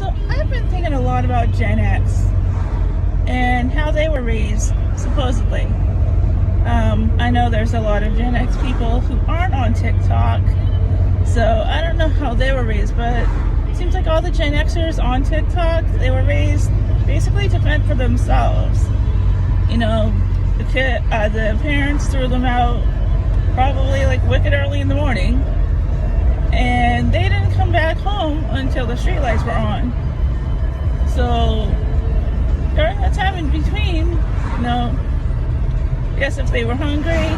So I've been thinking a lot about Gen X and how they were raised, supposedly. I know there's a lot of Gen X people who aren't on TikTok, so I don't know how they were raised, but it seems like all the Gen Xers on TikTok, they were raised basically to fend for themselves. You know, the parents threw them out probably like wicked early in the morning, and they didn't come back home until the streetlights were on. So during that time in between, I guess if they were hungry,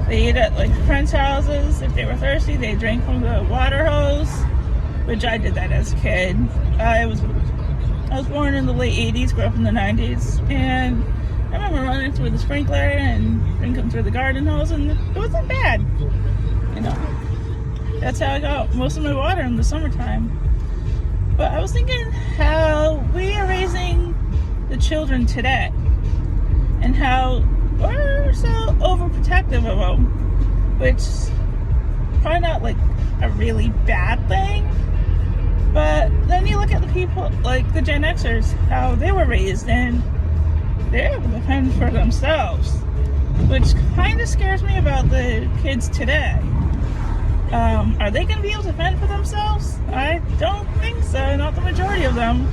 they ate at like friends' houses. If they were thirsty, they drank from the water hose, which I did that as a kid. I was born in the late 80s, grew up in the 90s, and I remember running through the sprinkler and drinking through the garden hose, and it wasn't bad. That's how I got most of my water in the summertime. But I was thinking how we are raising the children today, and how we're so overprotective of them, which is probably not like a really bad thing. But then you look at the people like the Gen Xers, how they were raised, and they're able to fend for themselves, which kind of scares me about the kids today. Are they going to be able to fend for themselves? I don't think so, not the majority of them.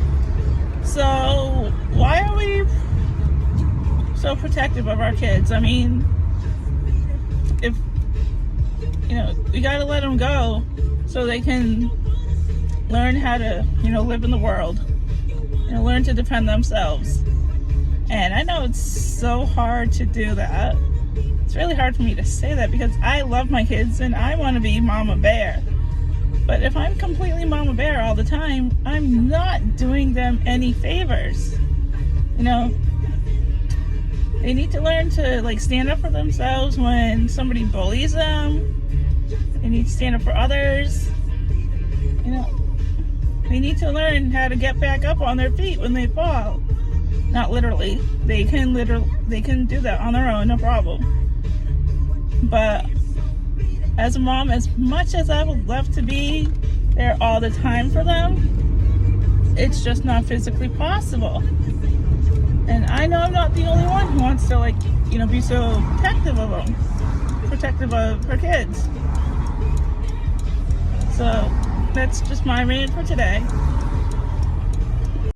So why are we so protective of our kids? I mean, if we got to let them go so they can learn how to live in the world, learn to defend themselves. And I know it's so hard to do that. It's really hard for me to say that because I love my kids and I want to be Mama Bear. But if I'm completely Mama Bear all the time, I'm not doing them any favors. They need to learn to stand up for themselves when somebody bullies them. They need to stand up for others. They need to learn how to get back up on their feet when they fall. Not literally. They can do that on their own, no problem. But as a mom, as much as I would love to be there all the time for them, it's just not physically possible. And I know I'm not the only one who wants to be so protective of them, protective of her kids. So that's just my rant for today.